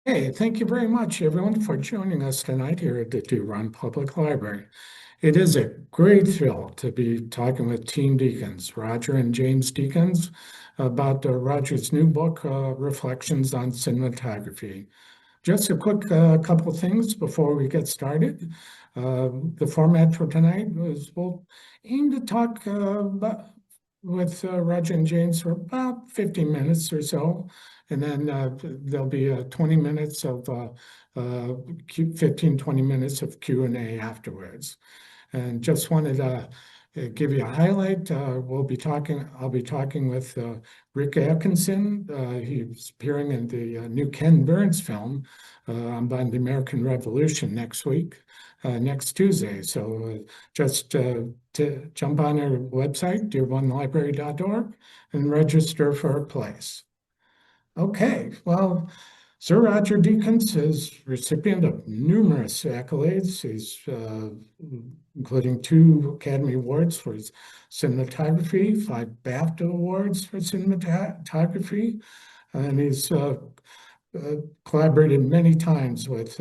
Hey, thank you very much, everyone, for joining us tonight here at the Run Public Library. It is a great thrill to be talking with Team Deakins, Roger and James Deakins, about Roger's new book, Reflections on Cinematography. Just a quick couple things before we get started. The format for tonight is we'll aim to talk with Roger and James for about 15 minutes or so. And then there'll be 20 minutes of 15, 20 minutes of Q&A afterwards. And just wanted to give you a highlight. I'll be talking with Rick Atkinson. He's appearing in the new Ken Burns film about the American Revolution next week, next Tuesday. So just to jump on our website, dearonelibrary.org, and register for a place. Okay, well, Sir Roger Deakins is recipient of numerous accolades. He's including 2 Academy Awards for his cinematography, 5 BAFTA Awards for cinematography, and he's collaborated many times with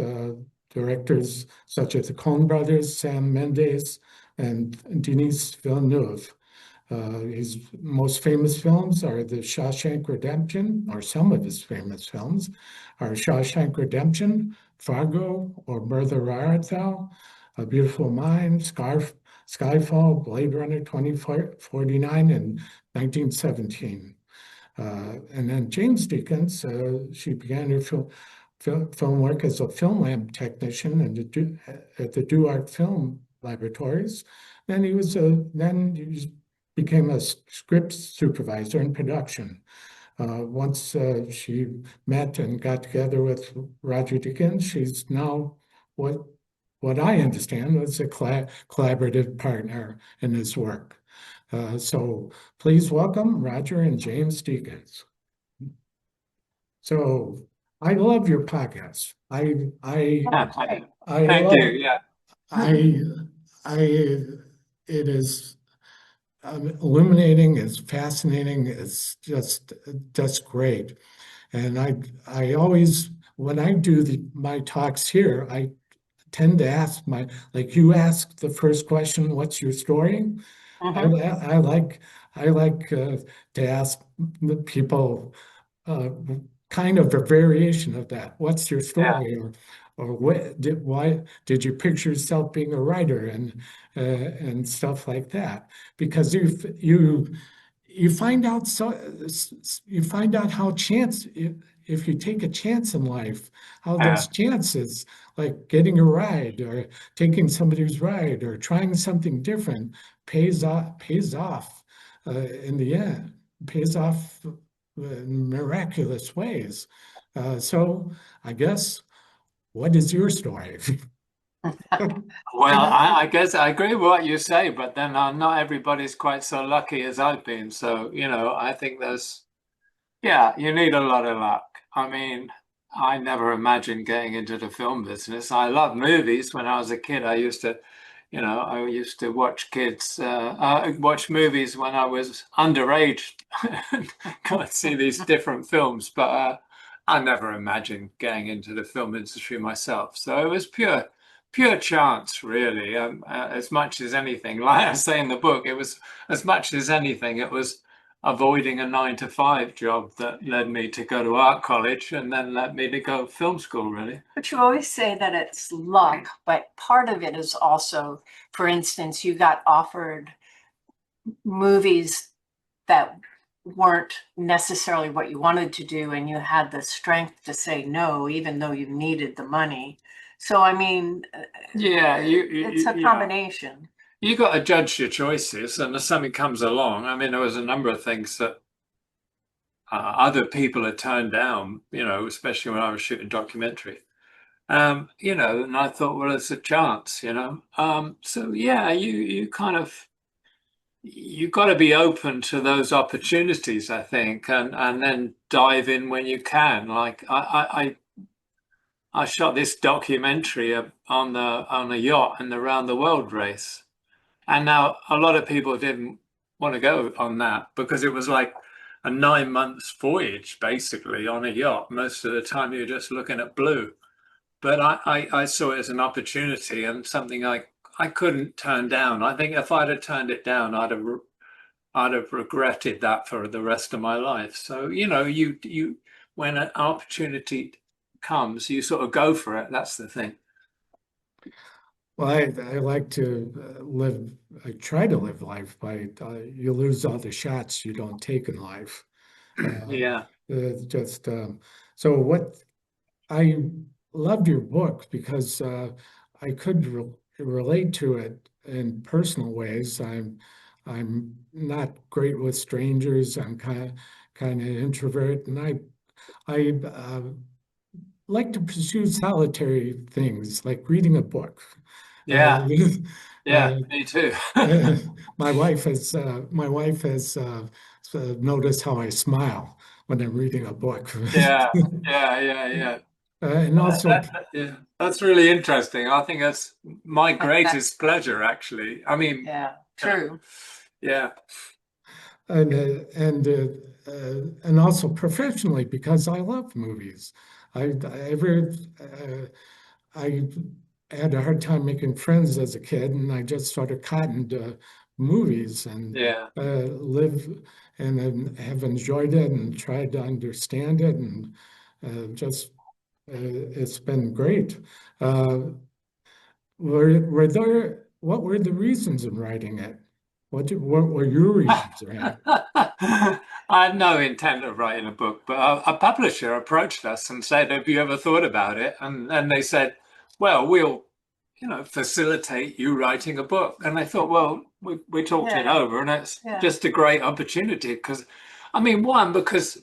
directors such as the Coen brothers, Sam Mendes, and Denis Villeneuve. His most famous films are The Shawshank Redemption, or some of his famous films are Shawshank Redemption, Fargo, or Murder Art Thou, A Beautiful Mind, Skyfall, Blade Runner 2049, and 1917. And then James Deakins, she began her film work as a film lab technician at the Duart Film Laboratories. Then he became a script supervisor in production. Once she met and got together with Roger Deakins, she's now what I understand was a collaborative partner in his work. So please welcome Roger and James Deakins. So I love your podcast. I Thank love you. Yeah. I I it is illuminating, it's fascinating, it's just great. And I always when I do my talks here, I tend to ask like you asked the first question, what's your story? I, Mhm. I like I like to ask the people uh, kind of a variation of that. What's your Yeah. story, or why did you picture yourself being a writer and stuff like that? Because you find out you find out how chance if you take a chance in life, how Yeah. those chances, like getting a ride or taking somebody's ride or trying something different, pays off in the end, pays off in miraculous ways. So I guess, what is your story? Well, I guess I agree with what you say, but then not everybody's quite so lucky as I've been. So, I think yeah, you need a lot of luck. I mean, I never imagined getting into the film business. I loved movies when I was a kid. I used to watch watch movies when I was underage. Go and see these different films, but I never imagined getting into the film industry myself. So it was pure chance, really. As much as anything, like I say in the book, it was as much as anything, it was avoiding a 9 to 5 job that led me to go to art college and then led me to go to film school, really. But you always say that it's luck, but part of it is also, for instance, you got offered movies that weren't necessarily what you wanted to do, and you had the strength to say no, even though you needed the money. So, I mean, Yeah, it's a combination. You got to judge your choices, and if something comes along, I mean, there was a number of things that other people had turned down, especially when I was shooting documentary. And I thought, well, it's a chance. So yeah, you kind of you got to be open to those opportunities, I think, and then dive in when you can. Like I shot this documentary on a yacht in the round the world race, and now a lot of people didn't want to go on that because it was like a 9 months voyage basically on a yacht. Most of the time you're just looking at blue. But I saw it as an opportunity and something I couldn't turn down. I think if I'd have turned it down, I'd have regretted that for the rest of my life. So, you know, you when an opportunity comes, you sort of go for it. That's the thing. Well, I like to live, I try to live life by, you lose all the shots you don't take in life. Yeah. Just, so what, I loved your book because I could relate to it in personal ways. I'm not great with strangers. I'm kind of introvert, and I like to pursue solitary things like reading a book. Yeah. Uh, Yeah. Me too. my wife has noticed how I smile when I'm reading a book. Yeah. Yeah. Yeah. Yeah. And also, Yeah, that's really interesting. I think that's my Like that. greatest pleasure, actually. I mean, Yeah, true. yeah, and and also professionally because I love movies. I had a hard time making friends as a kid, and I just sort of cottoned to movies and yeah. live and then have enjoyed it and tried to understand it, and just it's been great. Uh, were there, what were the reasons in writing it? What were your reasons around? I had no intent of writing a book, but a publisher approached us and said, "Have you ever thought about it?" And they said, "Well, we'll, you know, facilitate you writing a book." And I thought, well, we talked it Yeah. over, and it's Yeah. just a great opportunity because, I mean, one, because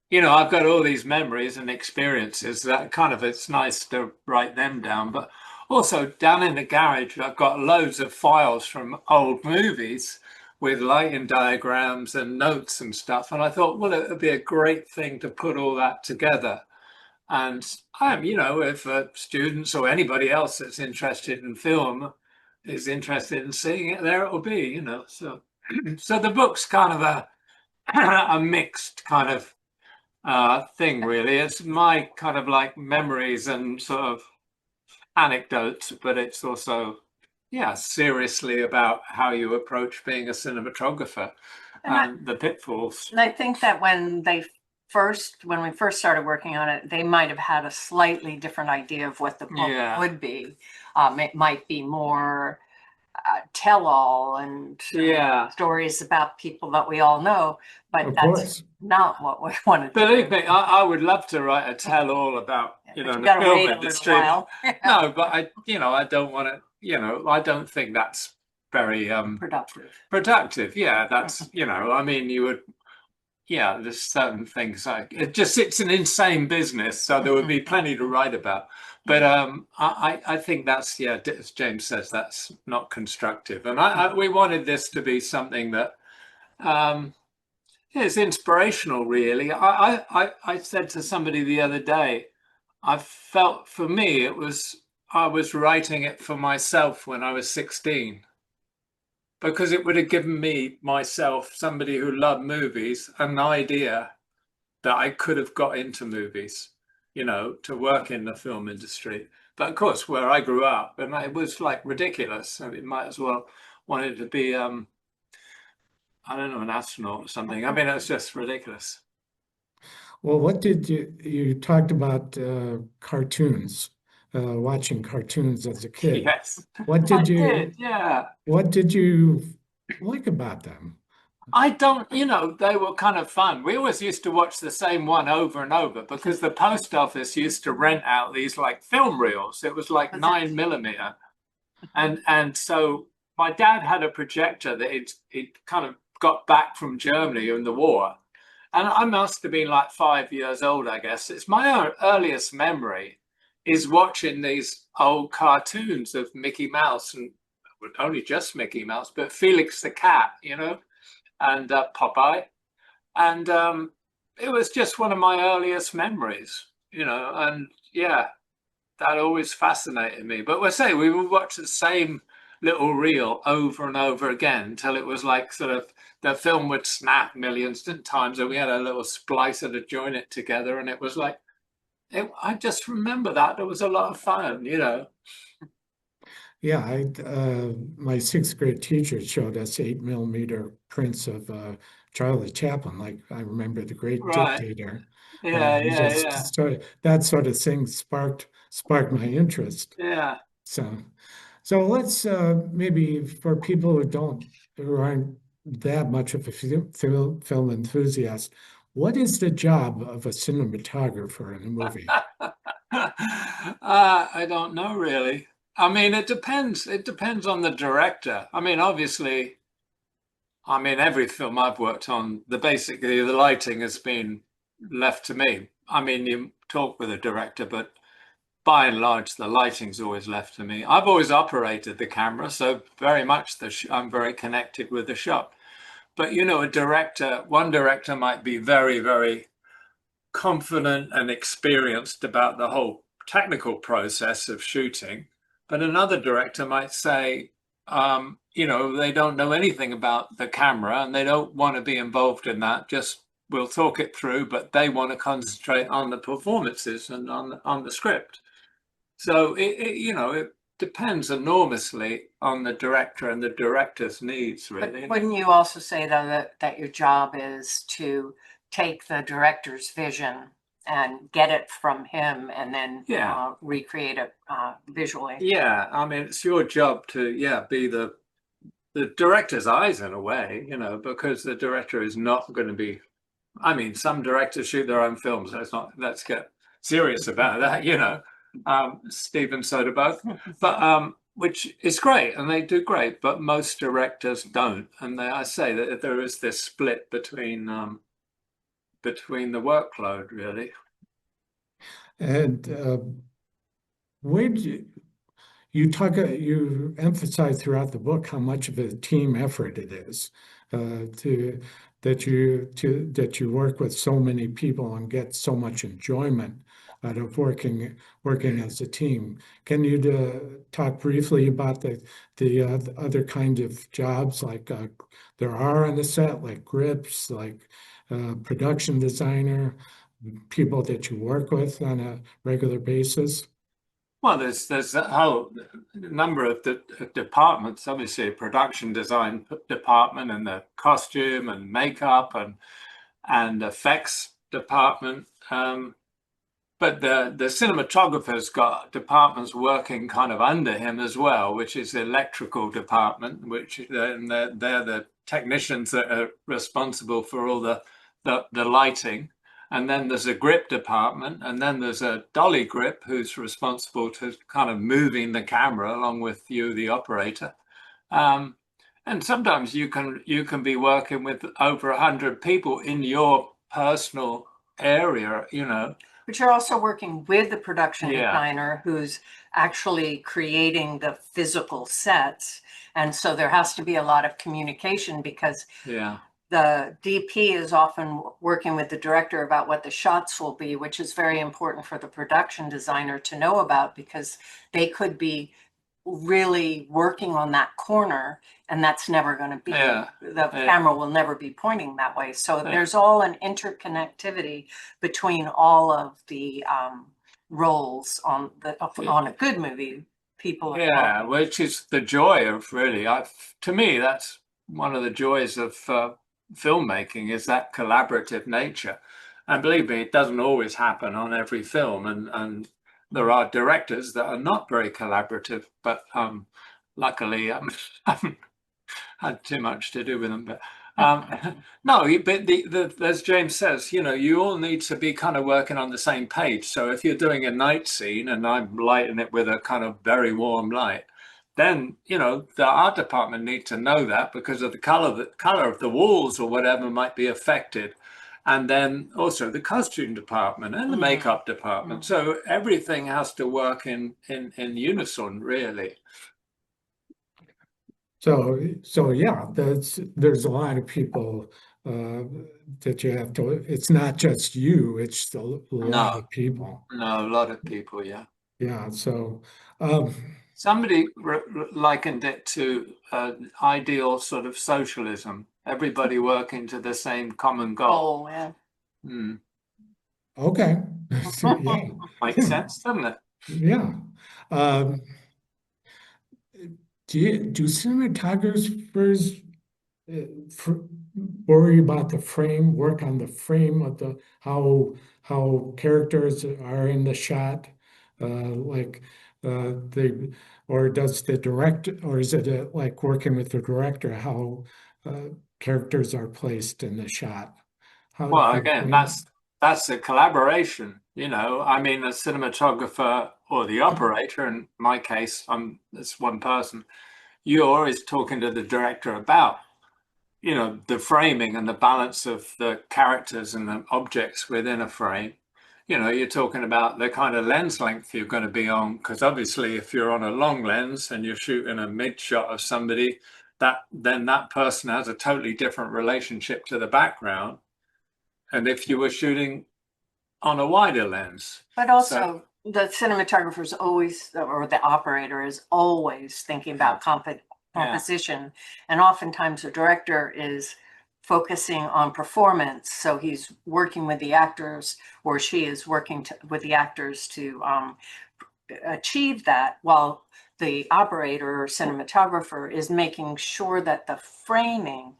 you know, I've got all these memories and experiences that kind of, it's nice to write them down. But also down in the garage, I've got loads of files from old movies with lighting diagrams and notes and stuff. And I thought, well, it would be a great thing to put all that together. And you know, if students or anybody else that's interested in film is interested in seeing it, there it will be, you know. So, so the book's kind of a mixed kind of thing, really. It's my kind of like memories and sort of anecdotes, but it's also, yeah, seriously about how you approach being a cinematographer and the pitfalls. And I think that when we first started working on it, they might have had a slightly different idea of what the book Yeah. would be. It might be more tell-all and Yeah. stories about people that we all know, but Of that's course. not what we wanted to Believe do. me, I would love to write a tell-all about, you But know, you the gotta film wait a industry. little while. No, but you know, I don't want to, you know, I don't think that's very productive. Yeah, that's, you know, I mean, you would, yeah, there's certain things like it's an insane business, so there would be plenty to write about. But I think that's, yeah, as James says, that's not constructive. And we wanted this to be something that is inspirational, really. I said to somebody the other day, I felt for me I was writing it for myself when I was 16 because it would have given me myself, somebody who loved movies, an idea that I could have got into movies, you know, to work in the film industry. But of course, where I grew up, and it was like ridiculous. I mean, might as well wanted to be, I don't know, an astronaut or something. I mean, it's just ridiculous. Well, what did you talked about cartoons, watching cartoons as a kid. Yes, What I did did. you Yeah. what did you like about them? I don't, you know, they were kind of fun. We always used to watch the same one over and over because the post office used to rent out these like film reels. It was like 9mm. And so my dad had a projector that he'd kind of got back from Germany in the war. And I must have been like 5 years old, I guess. It's my earliest memory is watching these old cartoons of Mickey Mouse and only just Mickey Mouse, but Felix the cat, you know, and Popeye. And it was just one of my earliest memories, you know, and yeah, that always fascinated me. But we'll say we would watch the same little reel over and over again until it was like sort of the film would snap millions of times, and we had a little splicer to join it together, and it was like, I just remember that. It was a lot of fun, you know. Yeah, my sixth grade teacher showed us 8 millimeter prints of Charlie Chaplin. Like I remember The Great Right. Dictator. Yeah, He yeah, just yeah, started, that sort of thing sparked my interest. yeah. So let's maybe for people who aren't that much of a film enthusiast, what is the job of a cinematographer in a movie? I don't know really. I mean, it depends. It depends on the director. I mean, obviously, I mean, every film I've worked on, basically the lighting has been left to me. I mean, you talk with a director, but by and large, the lighting's always left to me. I've always operated the camera, so very much I'm very connected with the shot. But you know, one director might be very, very confident and experienced about the whole technical process of shooting, but another director might say, you know, they don't know anything about the camera and they don't want to be involved in that. Just we'll talk it through, but they want to concentrate on the performances and on the script. So you know, it depends enormously on the director and the director's needs, But really. wouldn't you also say though that your job is to take the director's vision and get it from him and then Yeah. recreate it visually? Yeah, I mean, it's your job to, yeah, be the director's eyes in a way, you know, because the director is not going to be. I mean, some directors shoot their own films. Let's get serious about that, you know. Steven Soderbergh, but which is great, and they do great, but most directors don't. And I say that there is this split between the workload, really. And where do you emphasize throughout the book how much of a team effort it is to that you work with so many people and get so much enjoyment out of working as a team. Can you talk briefly about the other kind of jobs like there are on the set, like grips, like production designer, people that you work with on a regular basis? Well, there's a whole number of departments. Obviously, a production design department, and the costume and makeup and effects department. But the cinematographer's got departments working kind of under him as well, which is the electrical department, which they're the technicians that are responsible for all the lighting. And then there's a grip department, and then there's a dolly grip who's responsible to kind of moving the camera along with you, the operator. Um, and sometimes you can be working with over 100 people in your personal area, you know. But you're also working with the production Yeah. designer who's actually creating the physical sets. And so there has to be a lot of communication because Yeah. the DP is often working with the director about what the shots will be, which is very important for the production designer to know about because they could be really working on that corner and that's never going to be, the camera will never be pointing that way. So there's all an interconnectivity between all of the roles on a good movie. People Yeah, which is the joy of really, to me, that's one of the joys of filmmaking is that collaborative nature. And believe me, it doesn't always happen on every film, and there are directors that are not very collaborative, but luckily I haven't had too much to do with them. But no, but as James says, you know, you all need to be kind of working on the same page. So if you're doing a night scene and I'm lighting it with a kind of very warm light, then you know the art department need to know that because of the color of the walls or whatever might be affected. And then also the costume department and the makeup department. So everything has to work in unison, really. So yeah, there's a lot of people that you have to. It's not just you; it's a lot of people. No, a lot of people, yeah. Yeah. So um, Somebody likened it to ideal sort of socialism, Everybody working to the same common goal. Oh, yeah. Mm. Okay. Yeah. Makes sense, doesn't it? Yeah. Um, do cinematographers uh, fr- worry about the frame, work on the frame of the how characters are in the shot, like they, or does the director, or is it like working with the director how characters are placed in the shot? How Well, do again, frame? that's a collaboration, you know. I mean, the cinematographer or the operator, in my case, it's one person. You're always talking to the director about, you know, the framing and the balance of the characters and the objects within a frame. You know, you're talking about the kind of lens length you're going to be on, because obviously if you're on a long lens and you're shooting a mid shot of somebody, then that person has a totally different relationship to the background. And if you were shooting on a wider lens. But also, the cinematographer is always, or the operator is always thinking about composition. And oftentimes the director is focusing on performance. So he's working with the actors, or she is working with the actors to achieve that, while the operator or cinematographer is making sure that the framing,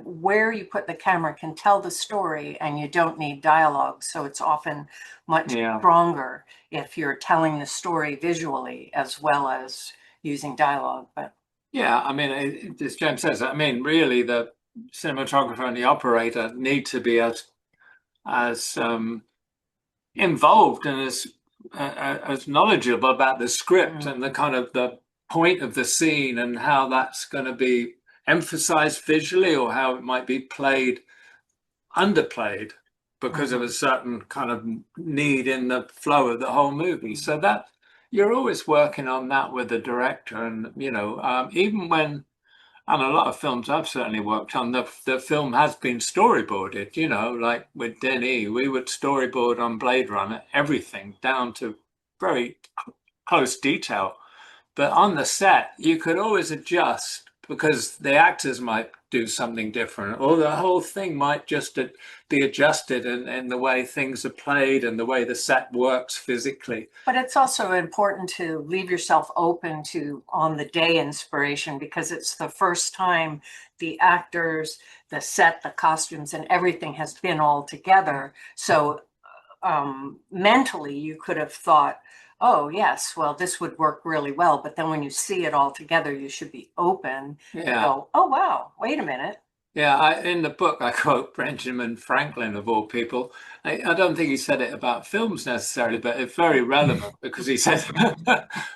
where you put the camera, can tell the story and you don't need dialogue. So it's often much stronger if you're telling the story visually as well as using dialogue. But yeah, I mean, as James says, I mean, really the cinematographer and the operator need to be as involved and as knowledgeable about the script and the kind of the point of the scene and how that's going to be emphasized visually, or how it might be underplayed because of a certain kind of need in the flow of the whole movie. So that you're always working on that with the director. And you know, even when, and a lot of films I've certainly worked on, the film has been storyboarded, you know, like with Denis, we would storyboard on Blade Runner, everything down to very close detail. But on the set, you could always adjust because the actors might do something different, or the whole thing might just be adjusted in the way things are played and the way the set works physically. But it's also important to leave yourself open to on the day inspiration, because it's the first time the actors, the set, the costumes, and everything has been all together. So mentally, you could have thought, oh, yes, well, this would work really well. But then when you see it all together, you should be open to go, oh, wow, wait a minute. Yeah, in the book, I quote Benjamin Franklin, of all people. I don't think he said it about films necessarily, but it's very relevant because he said,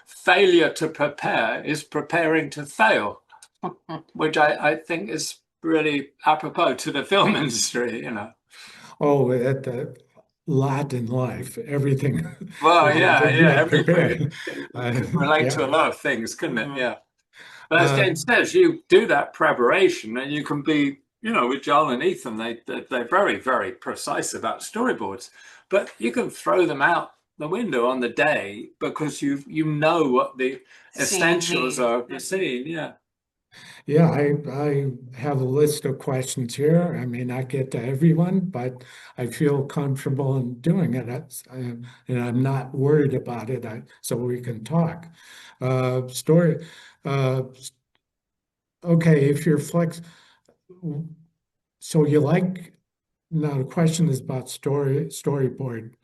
failure to prepare is preparing to fail, which I think is really apropos to the film industry, you know. Oh, at the lot in life, everything. Well, yeah, Prepared. relate Yeah. to a lot of things, couldn't it? Yeah. But as James says, you do that preparation and you can be, you know, with Joel and Ethan, they're very, very precise about storyboards, but you can throw them out the window on the day because you know what the essentials are of the scene. Yeah. Yeah, I have a list of questions here. I may not get to everyone, but I feel comfortable in doing it. And I'm not worried about it, so we can talk. Story. Uh, okay, if you're so you like, now the question is about storyboard.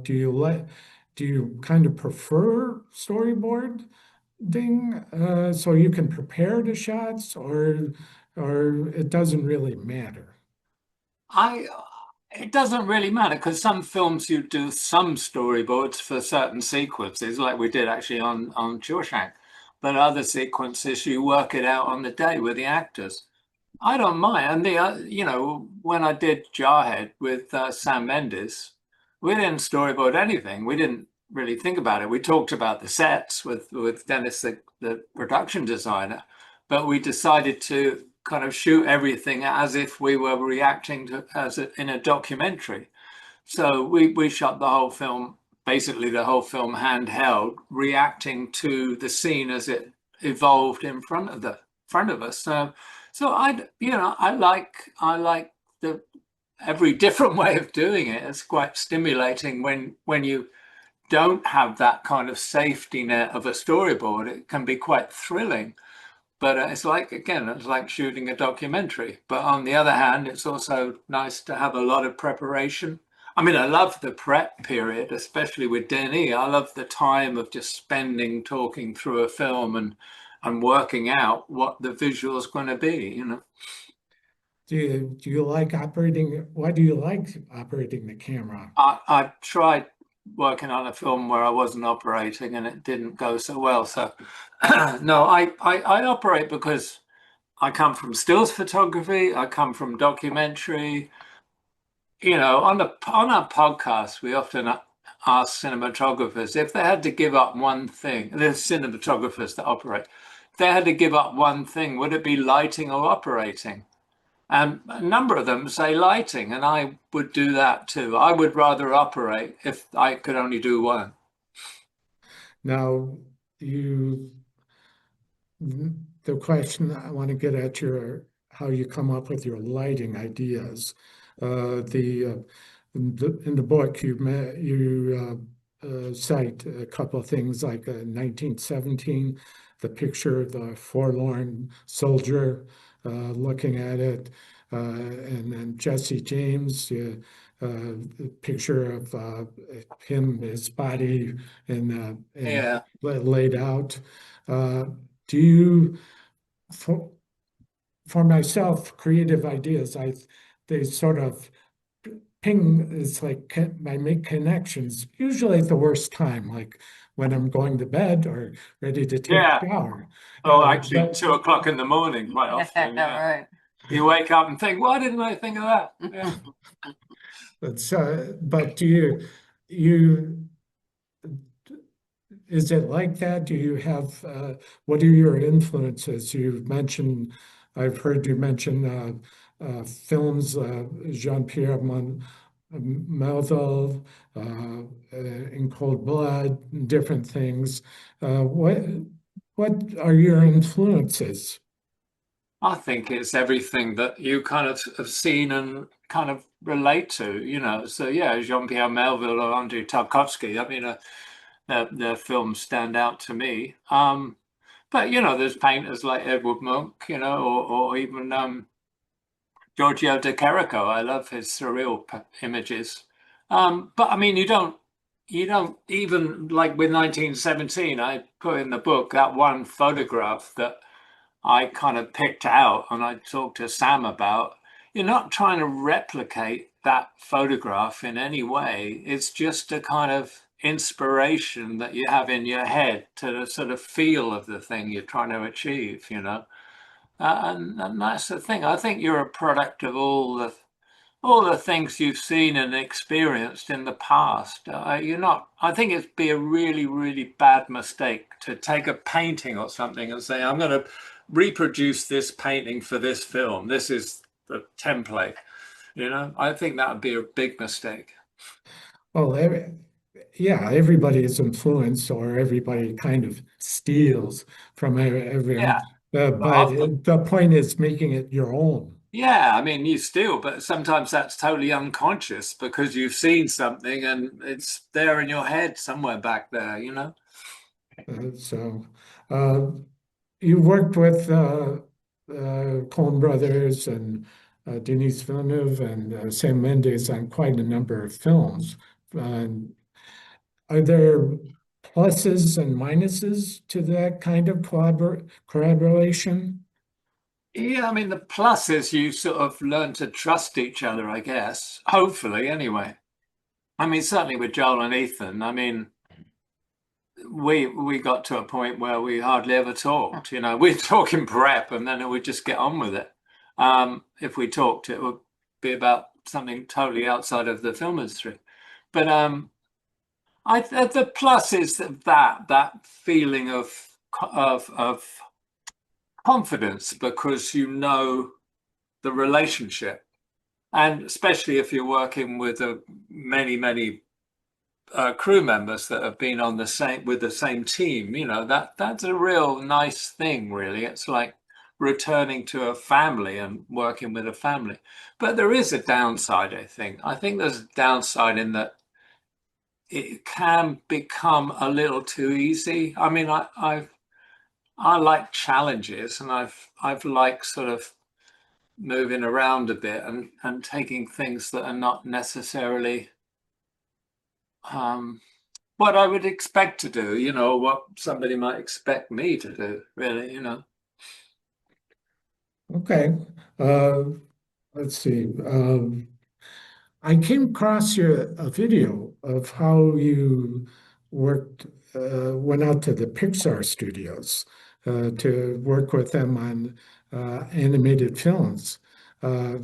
Do you kind of prefer storyboard? So you can prepare the shots, or it doesn't really matter? It doesn't really matter because some films you do some storyboards for certain sequences, like we did actually on Shawshank, but other sequences you work it out on the day with the actors. I don't mind. And you know, when I did Jarhead with Sam Mendes, we didn't storyboard anything. We didn't really think about it. We talked about the sets with Dennis, the production designer, but we decided to kind of shoot everything as if we were reacting to in a documentary. So we shot the whole film, basically the whole film handheld, reacting to the scene as it evolved in front of us. So So I like the every different way of doing it. It's quite stimulating when you don't have that kind of safety net of a storyboard. It can be quite thrilling. But it's like, again, it's like shooting a documentary. But on the other hand, it's also nice to have a lot of preparation. I mean, I love the prep period, especially with Denis. I love the time of just spending talking through a film and working out what the visual is going to be. Do you like operating? Why do you like operating the camera? I tried working on a film where I wasn't operating and it didn't go so well. So no, I operate because I come from stills photography. I come from documentary. On our podcast, we often ask cinematographers if they had to give up one thing. There's cinematographers that operate. If they had to give up one thing, would it be lighting or operating? And a number of them say lighting, and I would do that too. I would rather operate if I could only do one. Now, you the question I want to get at your how you come up with your lighting ideas. In the book you cite a couple of things like 1917, the picture of the forlorn soldier looking at it, and then Jesse James, the picture of him, his body, and Yeah. laid out. Uh, do you, for, for myself, creative ideas, they sort of ping, it's like I make connections, usually at the worst time, like when I'm going to bed or ready to take Yeah. a shower. Oh, actually, But 2 o'clock in the morning, quite often. All Yeah. right. You wake up and think, why didn't I think of that? Yeah. but you is it like that? Do you have, what are your influences? You've mentioned, I've heard you mention films, Jean-Pierre Melville, In Cold Blood, different things. What are your influences? I think it's everything that you kind of have seen and kind of relate to. So yeah, Jean-Pierre Melville or Andrei Tarkovsky. I mean, their films stand out to me. But there's painters like Edward Munch, or even Giorgio de Chirico. I love his surreal images. But I mean, you don't even like with 1917. I put in the book that one photograph that I kind of picked out and I talked to Sam about. You're not trying to replicate that photograph in any way. It's just a kind of inspiration that you have in your head to the sort of feel of the thing you're trying to achieve. And that's the thing. I think you're a product of all the things you've seen and experienced in the past. You're not. I think it'd be a really, really bad mistake to take a painting or something and say, "I'm going to reproduce this painting for this film. This is the template." I think that would be a big mistake. Well, yeah, everybody is influenced or everybody kind of steals from everyone. Yeah, but often, But the point is making it your own. yeah. I mean, you still, but sometimes that's totally unconscious because you've seen something and it's there in your head somewhere back there. So uh, you worked with Coen Brothers and Denis Villeneuve and Sam Mendes on quite a number of films. Um, are there pluses and minuses to that kind of collaboration? Yeah, I mean, the plus is you sort of learn to trust each other, I guess. Hopefully, anyway. I mean, certainly with Joel and Ethan, I mean, we got to a point where we hardly ever talked. We'd talk in prep and then we'd just get on with it. If we talked, it would be about something totally outside of the film industry. But the plus is that feeling of confidence because the relationship. And especially if you're working with many, many crew members that have been with the same team, that's a real nice thing, really. It's like returning to a family and working with a family. But there is a downside, I think. I think there's a downside in that it can become a little too easy. I mean, I like challenges, and I've liked sort of moving around a bit and taking things that are not necessarily what I would expect to do, what somebody might expect me to do, really. Okay. Uh, let's see. I came across a video of how you worked, went out to the Pixar studios to work with them on animated films. Uh,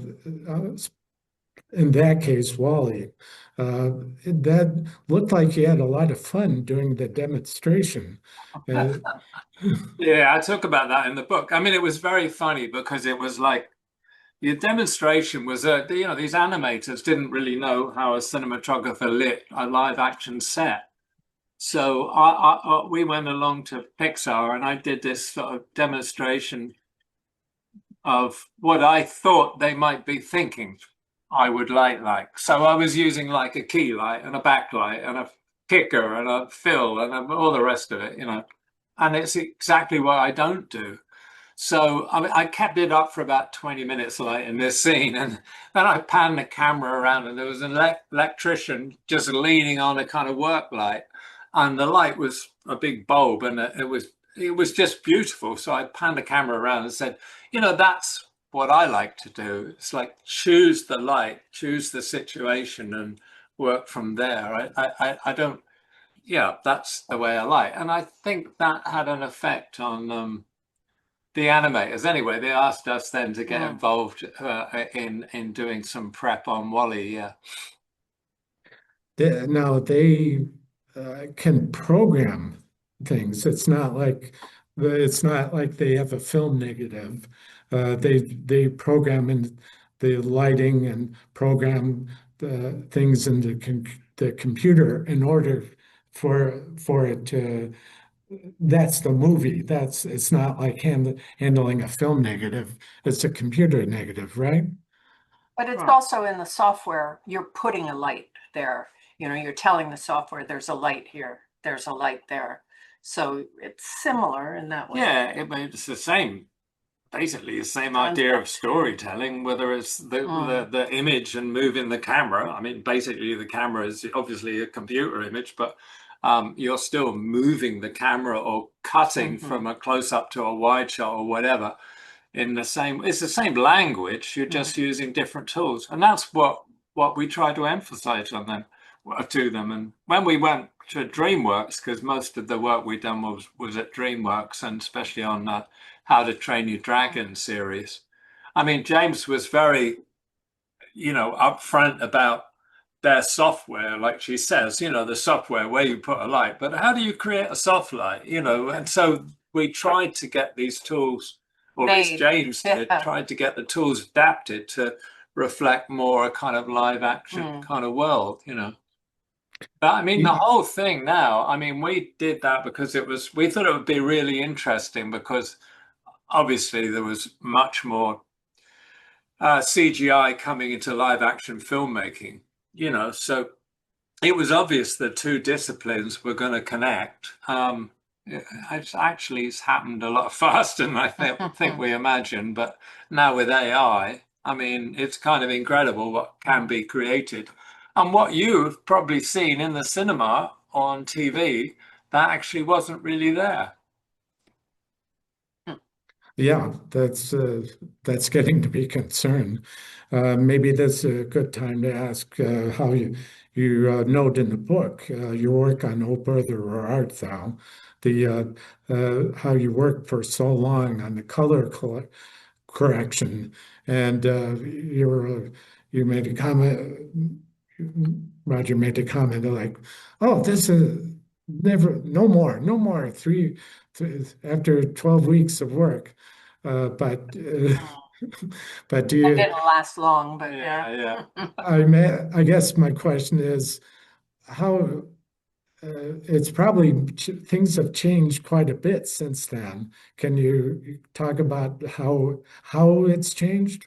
in that case, Wally. That looked like you had a lot of fun doing the demonstration. Uh, Yeah, I talk about that in the book. I mean, it was very funny because it was like the demonstration was, these animators didn't really know how a cinematographer lit a live action set. So we went along to Pixar and I did this sort of demonstration of what I thought they might be thinking I would like. So I was using like a key light and a backlight and a kicker and a fill and all the rest of it. And it's exactly what I don't do. So I kept it up for about 20 minutes like in this scene, and then I panned the camera around, and there was an electrician just leaning on a kind of work light, and the light was a big bulb, and it was just beautiful. So I panned the camera around and said, that's what I like to do. It's like choose the light, choose the situation, and work from there. I don't. Yeah, that's the way I like, and I think that had an effect on. The animators, anyway, they asked us then to get involved in doing some prep on Wally. Yeah. Now they can program things. It's not like they have a film negative. They program in the lighting and program the things in the computer in order for it to. That's the movie. It's not like handling a film negative. It's a computer negative, right? But it's also in the software, you're putting a light there. You're telling the software there's a light here, there's a light there. So it's similar in that way. Yeah, it's the same, basically the same idea of storytelling, whether it's the image and moving the camera. I mean, basically the camera is obviously a computer image, but you're still moving the camera or cutting from a close-up to a wide shot or whatever. It's the same language, you're just using different tools, and that's what we try to emphasize to them. And when we went to DreamWorks, because most of the work we'd done was at DreamWorks, and especially on How to Train Your Dragon series. I mean, James was very upfront about their software, like she says, the software where you put a light, but how do you create a soft light, and so we tried to get these tools, or at least James did, tried to get the tools adapted to reflect more a kind of live action kind of world. But I mean, the whole thing now, I mean, we did that because we thought it would be really interesting, because obviously there was much more CGI coming into live action filmmaking, so it was obvious that two disciplines were going to connect. It's happened a lot faster than I think we imagined, but now with AI, I mean, it's kind of incredible what can be created. And what you've probably seen in the cinema on TV, that actually wasn't really there. Yeah, that's getting to be concerned. Maybe that's a good time to ask how you note in the book your work on O Brother, Where Art Thou? How you worked for so long on the color correction, and you made a comment. Roger made a comment like, "Oh, this is no more after 12 weeks of work." But but do It you? didn't last long, but Yeah. I guess my question is how it's probably things have changed quite a bit since then. Can you talk about how it's changed?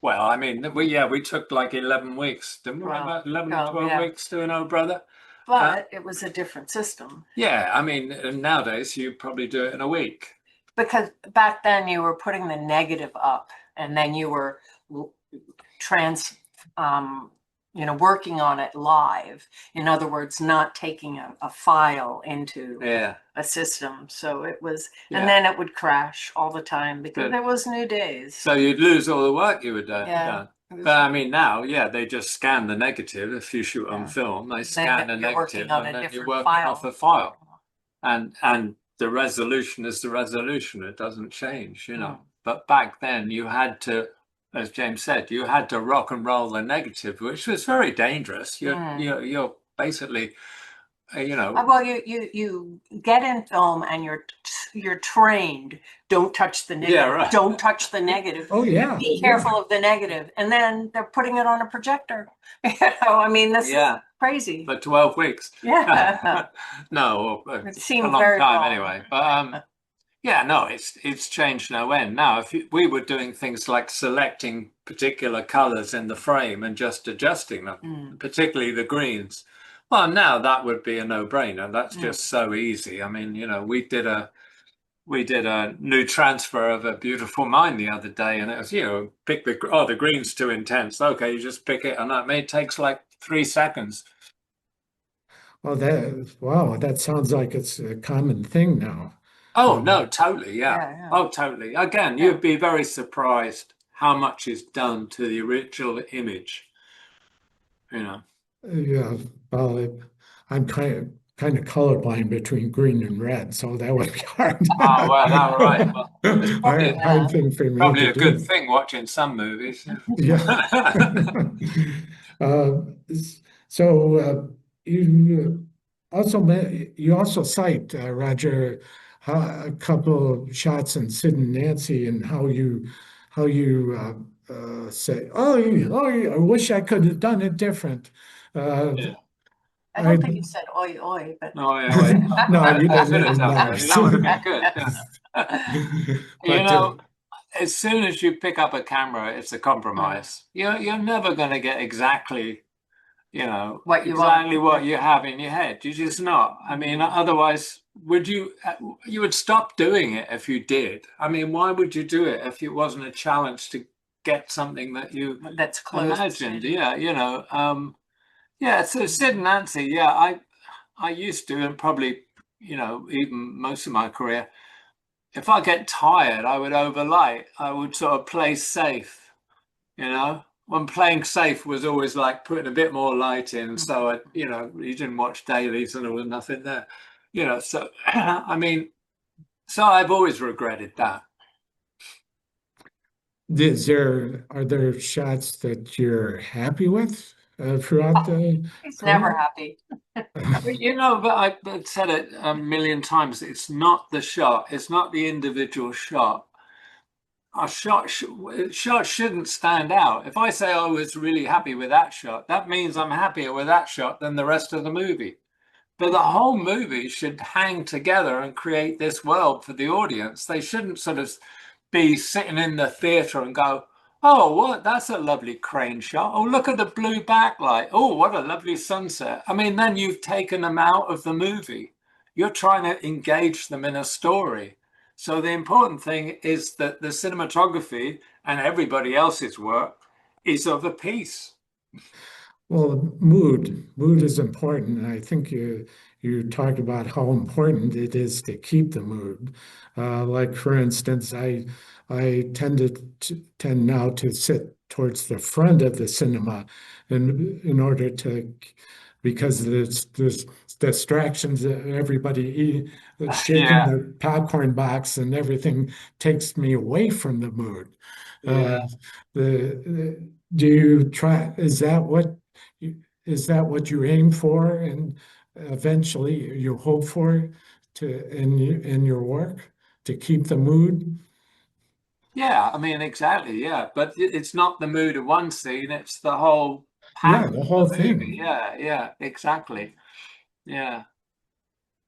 Well, I mean, we took like 11 weeks, didn't we? Wow. About 11 or Oh, 12 yeah. weeks doing Oh Brother. But it was a different system. Yeah, I mean, nowadays you probably do it in a week. Because back then you were putting the negative up and then you were trans, working on it live. In other words, not taking a file into Yeah, a system. So it was, and yeah. then it would crash all the time because Good. there was new days. So you'd lose all the work you were done. Yeah. But I mean, now, yeah, they just scan the negative. If you shoot on Yeah. film, they Then scan the you're working negative on and a then you're different working file. off a file. And the resolution is the resolution. It doesn't change, you know. But back then you had to, as James said, you had to rock and roll the negative, which was very dangerous. You're basically, Well, you get in film and you're trained. Don't touch the negative. Yeah, right. Don't touch the negative. Oh yeah, Be careful of the negative. And then they're putting it on a projector. I mean, this is crazy. For 12 weeks. Yeah. No, It seemed a long very time long. anyway. But yeah, no, it's changed no end. Now, if we were doing things like selecting particular colors in the frame and just adjusting them, particularly the greens, well, now that would be a no-brainer. That's just so easy. I mean, we did a new transfer of A Beautiful Mind the other day, and it was, pick the green's too intense. Okay, you just pick it, and it takes like 3 seconds. well that sounds like it's a common thing now. Oh, no, totally. Yeah. Yeah. Oh, totally. Again, Yeah. you'd be very surprised how much is done to the original image. Yeah, well, I'm kind of colorblind between green and red, so that would be hard. Oh, well, all right. Well, it's probably, hard thing for me probably to a good do. thing watching some movies. Yeah. Uh, so you you also cite Roger a couple of shots in Sid and Nancy and how you say, I wish I could have done it different. Yeah. I don't think you said oi oi, but No, yeah, wait. No, you I should didn't. have done that. Nice. That would have been good. But As soon as you pick up a camera, it's a compromise. You're never going to get exactly, what you exactly want. what you have in your head. You're just not. I mean, otherwise, you would stop doing it if you did. I mean, why would you do it if it wasn't a challenge to get something that you That's close. imagined? Yeah, yeah. So Sid and Nancy, yeah, I used to, and probably, even most of my career, if I get tired, I would overlight. I would sort of play safe, when playing safe was always like putting a bit more light in. So, you didn't watch dailies and there was nothing there, so, I mean, so I've always regretted that. are there shots that you're happy with throughout the He's career? never happy. But I've said it a million times. It's not the shot. It's not the individual shot. A shot shouldn't stand out. If I say I was really happy with that shot, that means I'm happier with that shot than the rest of the movie. But the whole movie should hang together and create this world for the audience. They shouldn't sort of be sitting in the theater and go, oh, what? That's a lovely crane shot. Oh, look at the blue backlight. Oh, what a lovely sunset. I mean, then you've taken them out of the movie. You're trying to engage them in a story. So the important thing is that the cinematography and everybody else's work is of a piece. Well, mood is important. I think you talked about how important it is to keep the mood. Like for instance, I tend now to sit towards the front of the cinema in order to because there's distractions. Everybody shaking Yeah. their popcorn box and everything takes me away from the mood. Yeah. Do you try? Is that what you aim for, and eventually you hope for in your work to keep the mood? Yeah, I mean, exactly. Yeah, but it's not the mood of one scene; it's the whole Yeah, package the of whole the movie. thing. Yeah, exactly. Yeah.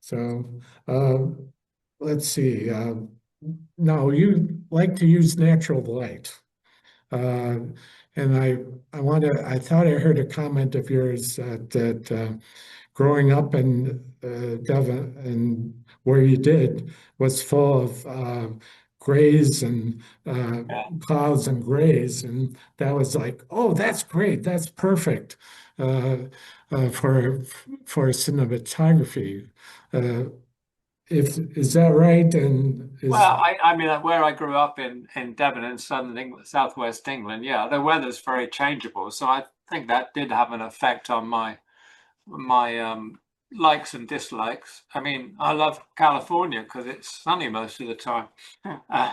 So let's see. Now you like to use natural light. Uh, and I thought I heard a comment of yours that growing up in Devon and where you did was full of grays and Yeah. clouds and grays, and that was like, oh, that's great, that's perfect uh, for cinematography. Uh, if is that right? And is Well, I mean, where I grew up in Devon in southern England, southwest England, yeah, the weather's very changeable. So I think that did have an effect on my likes and dislikes. I mean, I love California because it's sunny most of the time, uh,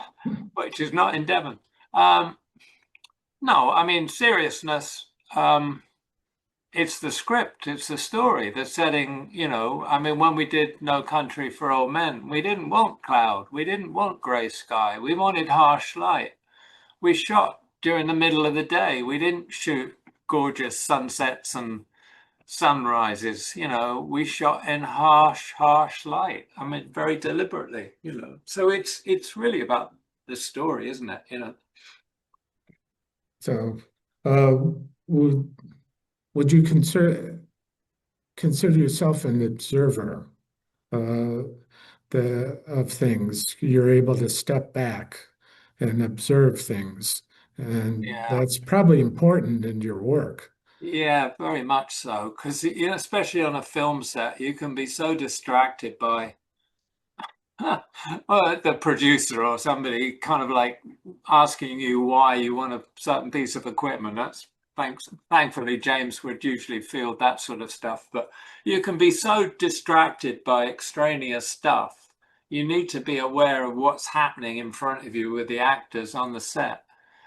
which is not in Devon. Um, no, I mean, seriousness. It's the script, it's the story, the setting, you know. I mean, when we did No Country for Old Men, we didn't want cloud, we didn't want grey sky, we wanted harsh light. We shot during the middle of the day, we didn't shoot gorgeous sunsets and sunrises, you know. We shot in harsh light. I mean, very deliberately, you know. So it's really about the story, isn't it? You know. so? Uh, would would you consider yourself an observer uh, of things? You're able to step back and observe things, and Yeah. that's probably important in your work. Yeah, very much so. Because, you know, especially on a film set, you can be so distracted by well, the producer or somebody kind of like asking you why you want a certain piece of equipment. Thankfully, James would usually field that sort of stuff. But you can be so distracted by extraneous stuff. You need to be aware of what's happening in front of you with the actors on the set.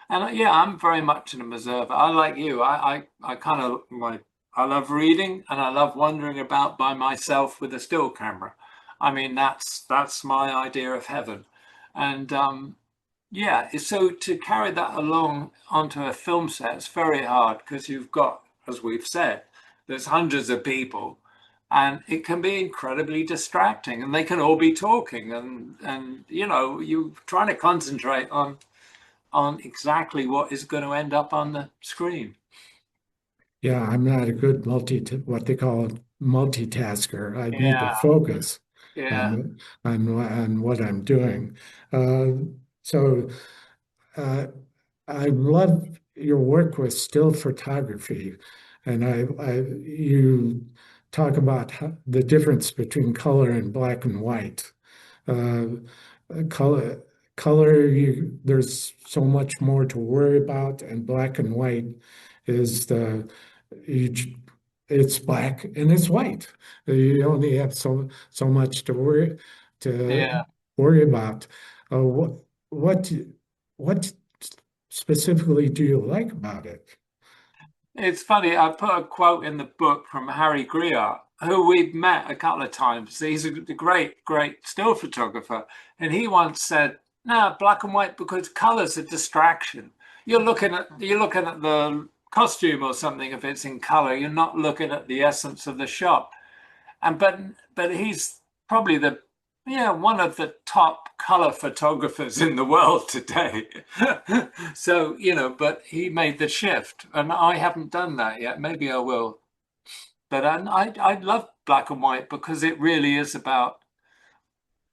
And yeah, I'm very much an observer. I like you. I kind of like, I love reading and I love wandering about by myself with a still camera. I mean, that's my idea of heaven. And yeah, so to carry that along onto a film set, it's very hard because you've got, as we've said, there's hundreds of people and it can be incredibly distracting and they can all be talking and you know, you're trying to concentrate on exactly what is going to end up on the screen. Yeah, I'm not a good what they call multitasker. I need to Yeah, focus yeah, on what I'm doing. Uh, so uh, I love your work with still photography, and you talk about the difference between color and black and white. Uh, color there's so much more to worry about, and black and white is each it's black and it's white. You only have so much to yeah. worry about. What what specifically do you like about it? It's funny, I put a quote in the book from Harry Griart, who we've met a couple of times. He's a great still photographer. And he once said, no, black and white because color's a distraction. You're looking at the costume or something if it's in color. You're not looking at the essence of the shot. And but he's probably the yeah one of the top color photographers in the world today. So you know, but he made the shift, and I haven't done that yet. Maybe I will. But I love black and white because it really is about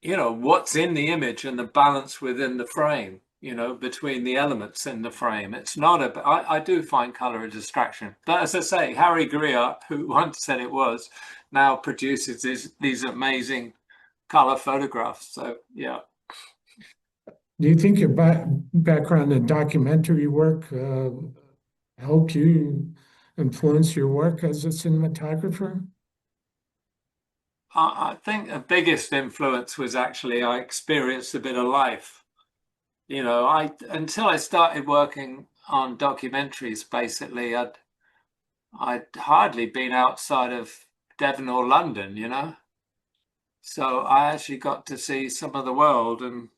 you know what's in the image and the balance within the frame. You know, between the elements in the frame. It's not a. I do find color a distraction, but as I say, Harry Griart, who once said it was, now produces these amazing color photographs. So yeah. Do you think your background in documentary work helped you influence your work as a cinematographer? I think the biggest influence was actually I experienced a bit of life. You know, I until I started working on documentaries, basically, I'd hardly been outside of Devon or London, you know. So I actually got to see some of the world and,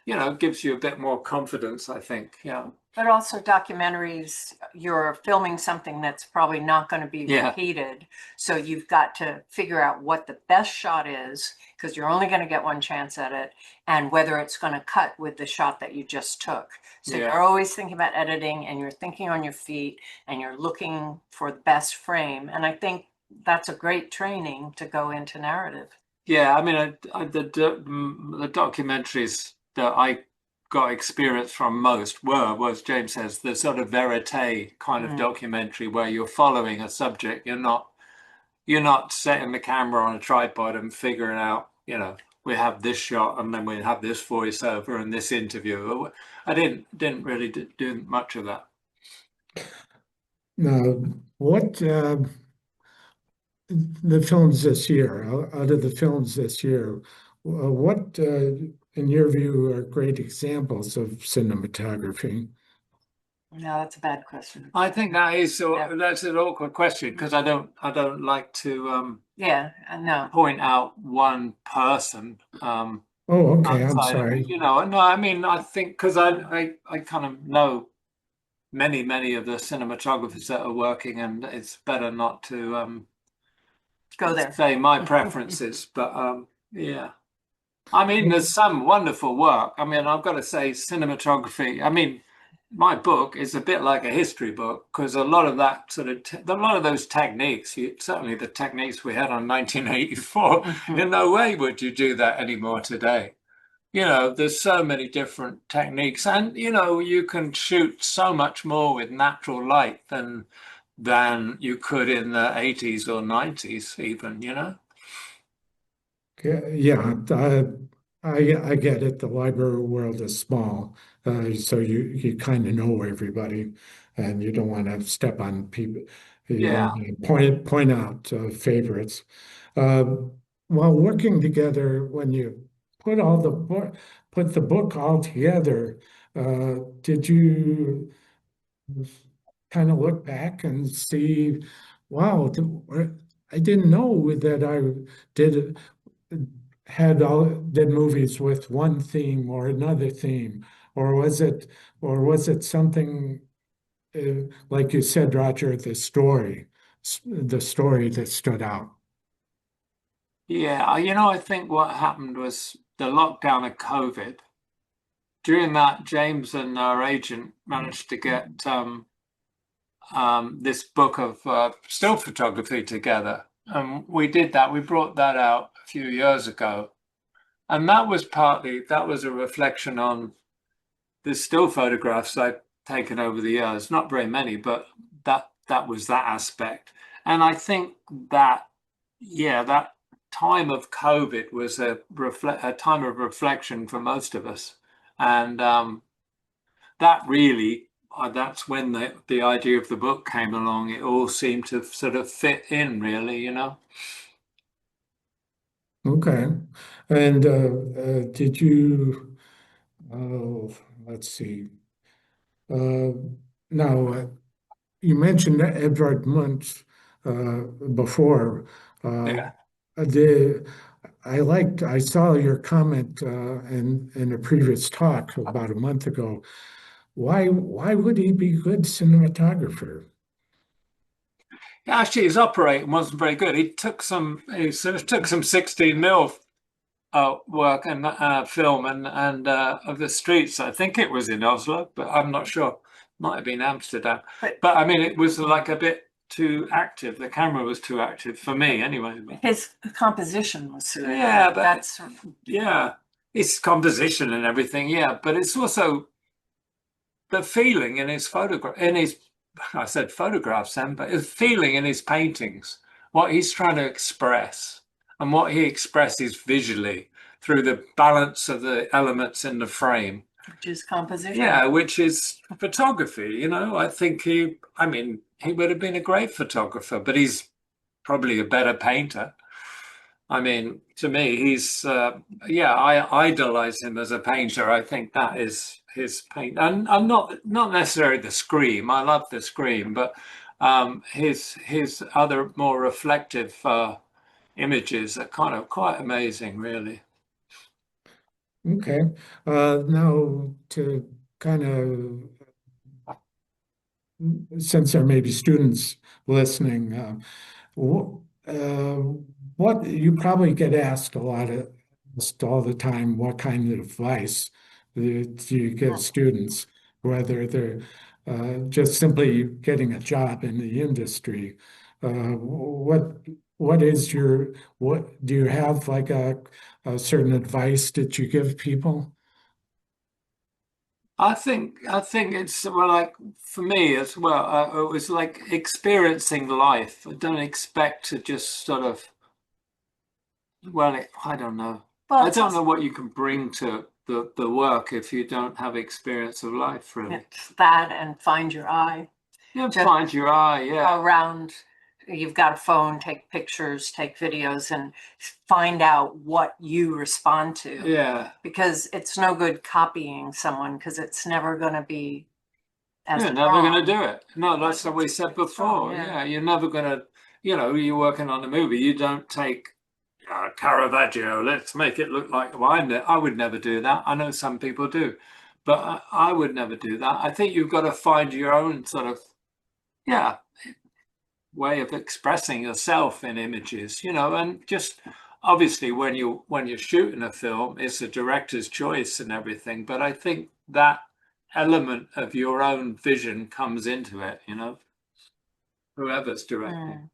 you know, gives you a bit more confidence, I think. Yeah. But also documentaries, you're filming something that's probably not going to be repeated. So you've got to figure out what the best shot is, because you're only going to get one chance at it, and whether it's going to cut with the shot that you just took. So you're always thinking about editing, and you're thinking on your feet, and you're looking for the best frame. And I think that's a great training to go into narrative. Yeah, I mean, the documentaries that I got experience from most was James says, the sort of verite kind of documentary where you're following a subject. You're not setting the camera on a tripod and figuring out, we have this shot and then we have this voiceover and this interview. I didn't really do much of that. Now, what the films this year, out of the films this year, what, in your view, are great examples of cinematography? No, that's a bad question. I think that's an awkward question because I don't like to I know. point out one person. Oh, okay, I'm outside of sorry. it, no, I mean, I think because I kind of know many of the cinematographers that are working, and it's better not to Go there. say my preferences, but yeah. I mean, there's some wonderful work. I mean, I've got to say, cinematography. I mean, my book is a bit like a history book because a lot of that a lot of those techniques, certainly the techniques we had on 1984, in no way would you do that anymore today. There's so many different techniques, and you can shoot so much more with natural light than you could in the 80s or 90s, even. Yeah, I get it. The library world is small, so you kind of know everybody, and you don't want to step on people. You Yeah. don't point out favorites. Uh, while working together, when you put the book all together, did you kind of look back and see, wow, I didn't know that I did did movies with one theme or another theme, or was it something like you said, Roger, the story that stood out? Yeah, I think what happened was the lockdown of COVID. During that, James and our agent managed to get this book of still photography together. And we did that. We brought that out a few years ago. And that was a reflection on the still photographs I've taken over the years. Not very many, but that was that aspect. And I think that, that time of COVID was a time of reflection for most of us. And that's when the idea of the book came along. It all seemed to sort of fit in, really. Okay. And did you, oh, let's see. Uh, now, you mentioned Edvard Munch before. Yeah. The I saw your comment in a previous talk about a month ago. Why would he be a good cinematographer? Actually, his operating wasn't very good. He sort of took some 16 mil work and film and of the streets. I think it was in Oslo, but I'm not sure. Might have been Amsterdam. But I mean, it was like a bit too active. The camera was too active for me, anyway. His composition was Yeah, but that's yeah, it's composition and everything. Yeah, but it's also the feeling in his photograph, I said photographs then, but his feeling in his paintings, what he's trying to express and what he expresses visually through the balance of the elements in the frame. which is composition. Yeah, which is photography. I think he would have been a great photographer, but he's probably a better painter. I mean, to me, I idolize him as a painter. I think that is his paint, and I'm not necessarily the Scream. I love the Scream, but his other more reflective images are kind of quite amazing, really. Okay. Now to kind of since there may be students listening, wh- uh, what you probably get asked asked all the time, what kind of advice do you give students, whether they're just simply getting a job in the industry? What is what do you have like a certain advice that you give people? I think it's well, like for me as well. It was like experiencing life. I don't expect to just sort of. Well, I don't know. Well, I it's don't know also, what you can bring to the work if you don't have experience of life, really. it's that and find your eye. Yeah, Just find your eye. go Yeah, around, you've got a phone, take pictures, take videos, and find out what you respond to. yeah. Because it's no good copying someone because it's never going to be as You're never going to strong. do it. No, that's what we It's said strong, before. yeah. Yeah, you're never going to. You're working on a movie. You don't take Caravaggio. Let's make it look like. Well, I would never do that. I know some people do, but I would never do that. I think you've got to find your own sort of yeah way of expressing yourself in images, and just obviously when you're shooting a film, it's a director's choice and everything. But I think that element of your own vision comes into it, whoever's directing. Mm.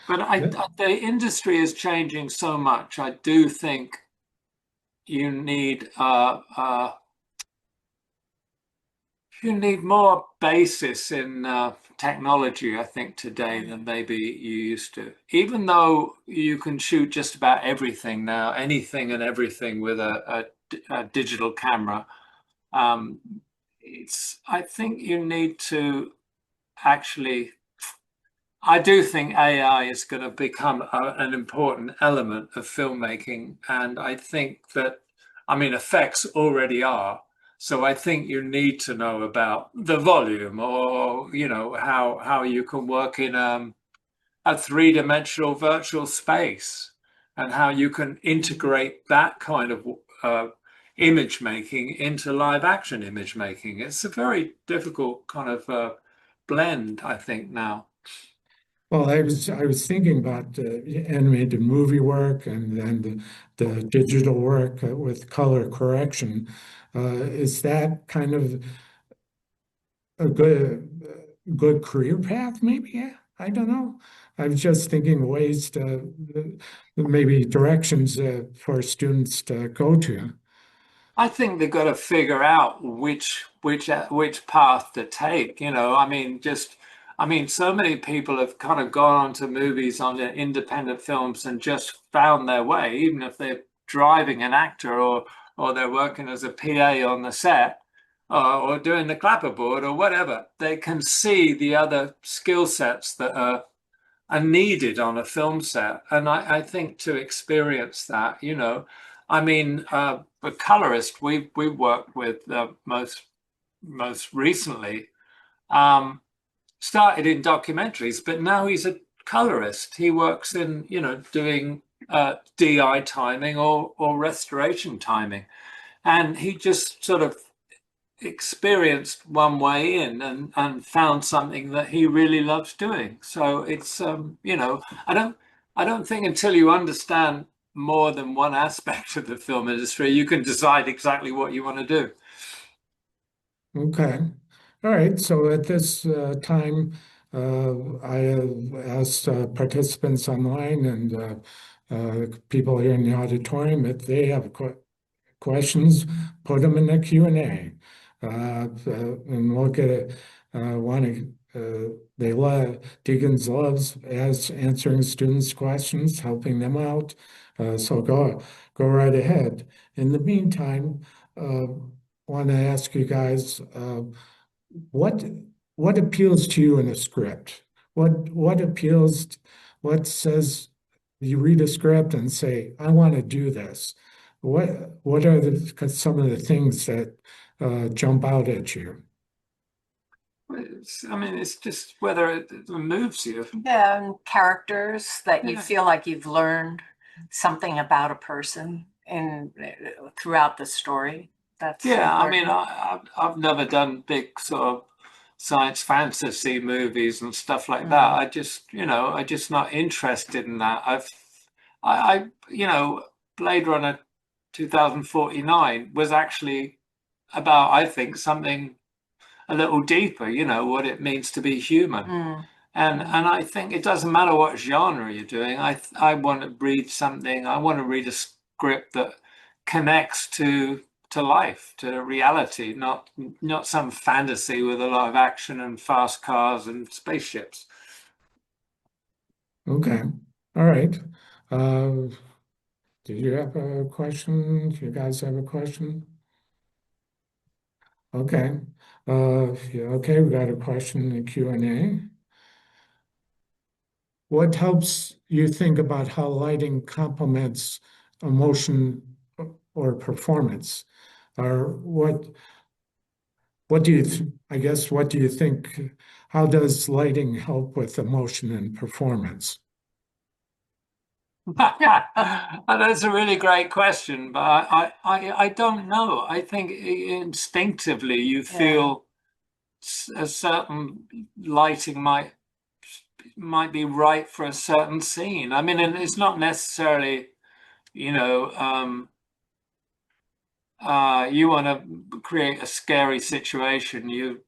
But the industry is changing so much. I do think you need you need more basis in technology, I think, today than maybe you used to. Even though you can shoot just about everything now, anything and everything with a digital camera, um, I think you need to actually. I do think AI is going to become an important element of filmmaking, and I think that, I mean, effects already are. So I think you need to know about the volume, or how you can work in a three-dimensional virtual space, and how you can integrate that kind of image making into live action image making. It's a very difficult kind of blend, I think, now. Well, I was thinking about animated movie work and then the digital work with color correction. Is that kind of a good career path? Maybe. Yeah, I don't know. I was just thinking ways to maybe directions for students to go to. I think they've got to figure out which path to take. I mean, so many people have kind of gone on to movies on their independent films and just found their way, even if they're driving an actor or they're working as a PA on the set or doing the clapperboard or whatever. They can see the other skill sets that are needed on a film set. And I think to experience that, I mean, a colorist we worked with most recently started in documentaries, but now he's a colorist. He works in, doing DI timing or restoration timing. And he just sort of experienced one way in and found something that he really loves doing. So it's I don't think until you understand more than one aspect of the film industry, you can decide exactly what you want to do. Okay. All right. So at this time, I have asked participants online and people here in the auditorium if they have questions, put them in the Q&A. And we'll get it. They love, Deakins loves as answering students' questions, helping them out. So go right ahead. In the meantime, want to ask you guys, what what appeals to you in a script? What appeals, what says you read a script and say, I want to do this? What are some of the things that jump out at you? I mean, it's just whether it moves you. Yeah, and characters that you Yeah. feel like you've learned something about a person in throughout the story. That's Yeah, I mean, important. I've never done big sort of science fantasy movies and stuff like that. I just, I just not interested in that. Blade Runner 2049 was actually about, I think, something a little deeper, what it means to be human. And I think it doesn't matter what genre you're doing. I want to read something. I want to read a script that connects to life, to reality, not some fantasy with a lot of action and fast cars and spaceships. Okay. All right. Do you have a question? Do you guys have a question? Okay. Yeah, okay, we got a question in the Q&A. What helps you think about how lighting complements emotion or performance? Or what do you I guess what do you think? How does lighting help with emotion and performance? That's a really great question, but I don't know. I think instinctively you feel a certain lighting might be right for a certain scene. I mean, and it's not necessarily, you know, you want to create a scary situation, you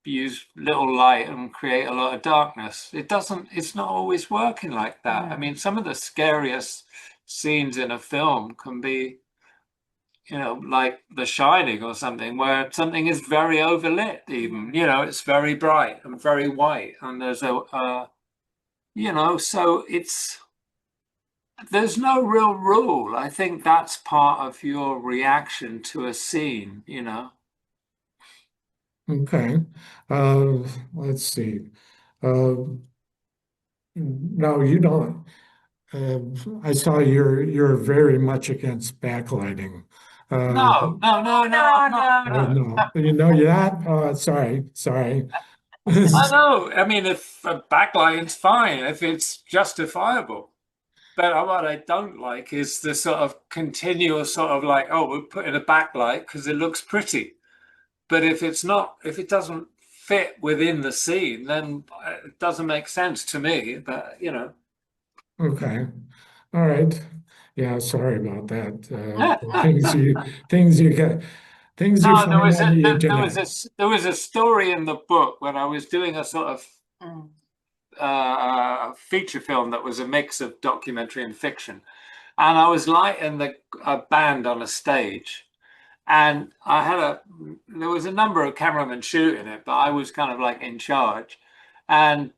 use little light and create a lot of darkness. It's not always working like that. I mean, some of the scariest scenes in a film can be, like The Shining or something, where something is very overlit even, it's very bright and very white. And there's so there's no real rule. I think that's part of your reaction to a scene. Okay. Let's see. No, you don't. I saw you're very much against backlighting. No, no, no, no, no, no. No, you're not. Sorry. I know. I mean, if a backlighting's fine, if it's justifiable. But what I don't like is the sort of continual sort of like, oh, we'll put in a backlight because it looks pretty. But if it doesn't fit within the scene, then it doesn't make sense to me. But Okay. All right. Yeah, sorry about that. no, Things you get, things you find on the internet. there was a story in the book when I was doing a sort of feature film that was a mix of documentary and fiction, and I was lighting a band on a stage. And there was a number of cameramen shooting it, but I was kind of like in charge. And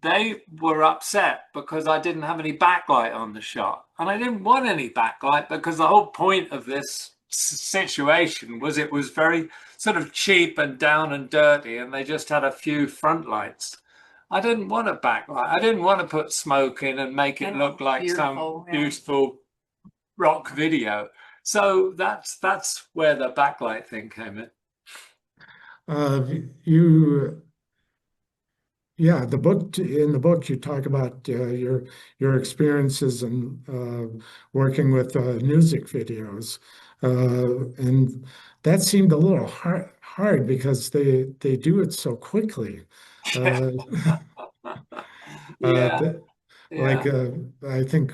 they were upset because I didn't have any backlight on the shot. And I didn't want any backlight because the whole point of this situation was it was very sort of cheap and down and dirty, and they just had a few front lights. I didn't want a backlight. I didn't want to put smoke in and make it look like some beautiful rock video. So that's where the backlight thing came in. Yeah, in the book you talk about your experiences in working with music videos, and that seemed a little hard because they do it so quickly. Uh, Yeah, like yeah. I think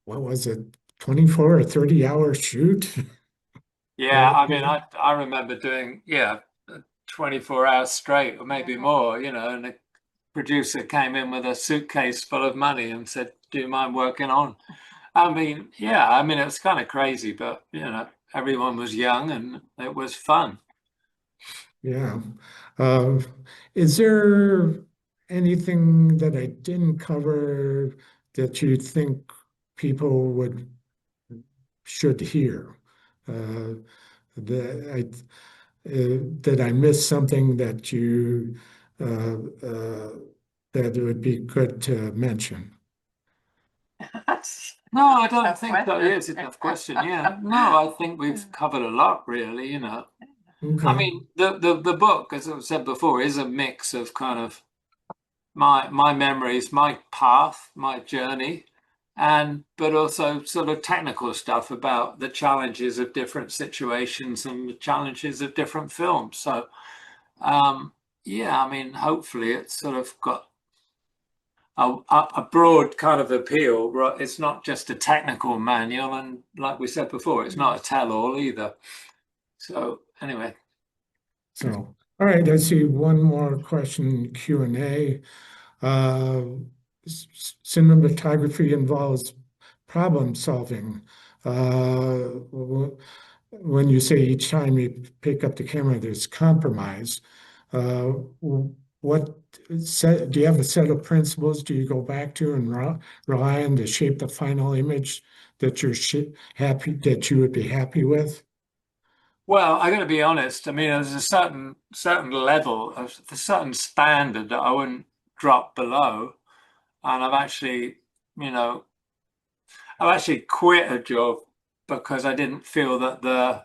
what was it, 24 or 30-hour shoot? Yeah, I mean, I remember doing 24 hours straight or maybe more, and the producer came in with a suitcase full of money and said, "Do you mind working on?" I mean, yeah, I mean, it was kind of crazy, but everyone was young and it was fun. Yeah. Uh, is there anything that I didn't cover that you think people should hear? Uh, that I missed something uh, uh, that it would be good to mention? No, I don't think that is a tough question. Yeah, no, I think we've covered a lot, really. I Okay. mean, the book, as I've said before, is a mix of kind of my memories, my path, my journey, but also sort of technical stuff about the challenges of different situations and the challenges of different films. So yeah, I mean, hopefully it's sort of got a broad kind of appeal. It's not just a technical manual, and like we said before, it's not a tell-all either. So anyway. So, all right, I see one more question Q&A. Uh, Cinematography involves problem solving. When you say each time you pick up the camera, there's compromise. Uh, what do you have a set of principles do you go back to and rely on to shape the final image that you're happy that you would be happy with? Well, I got to be honest. I mean, there's a certain level, a certain standard that I wouldn't drop below, and you know, I've actually quit a job because I didn't feel that the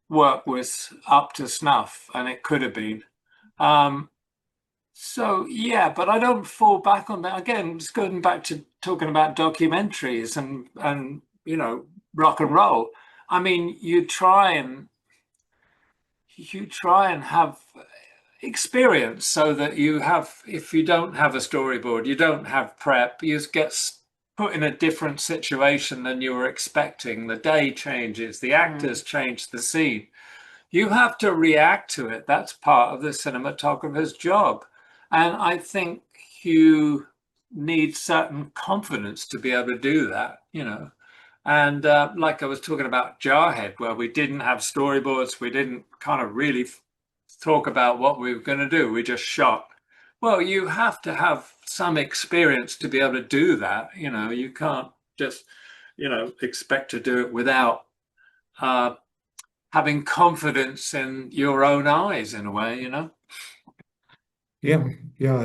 work was up to snuff, and it could have been. Um, so yeah, but I don't fall back on that. Again, just going back to talking about documentaries and rock and roll. I mean, you try and have experience so that you have, if you don't have a storyboard, you don't have prep, you just get put in a different situation than you were expecting. The day changes, the actors change the scene. You have to react to it. That's part of the cinematographer's job. And I think you need certain confidence to be able to do that. And like I was talking about Jarhead, where we didn't have storyboards, we didn't kind of really talk about what we were going to do. We just shot. Well, you have to have some experience to be able to do that. You can't just, expect to do it without having confidence in your own eyes in a way. Yeah, yeah,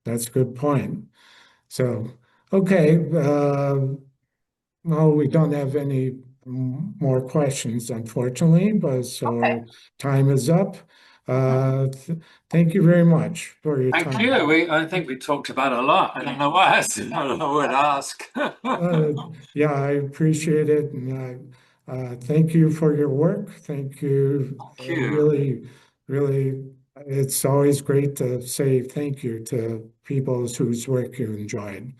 that's a good point. So, okay, well, we don't have any more questions, unfortunately, but so Okay. our time is up. Thank you very much for your Thank time. you. I think we talked about a lot. I don't know what else I would ask. Yeah, I appreciate it, and thank you for your work. Thank you. Thank you. Really, really, it's always great to say thank you to people whose work you enjoyed.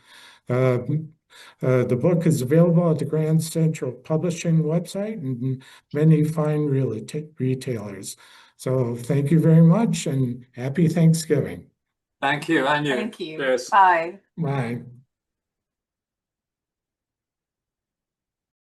Uh, the book is available at the Grand Central Publishing website and many fine retailers. So thank you very much and happy Thanksgiving. Thank you. And you. Thank you. Cheers. Bye. Bye.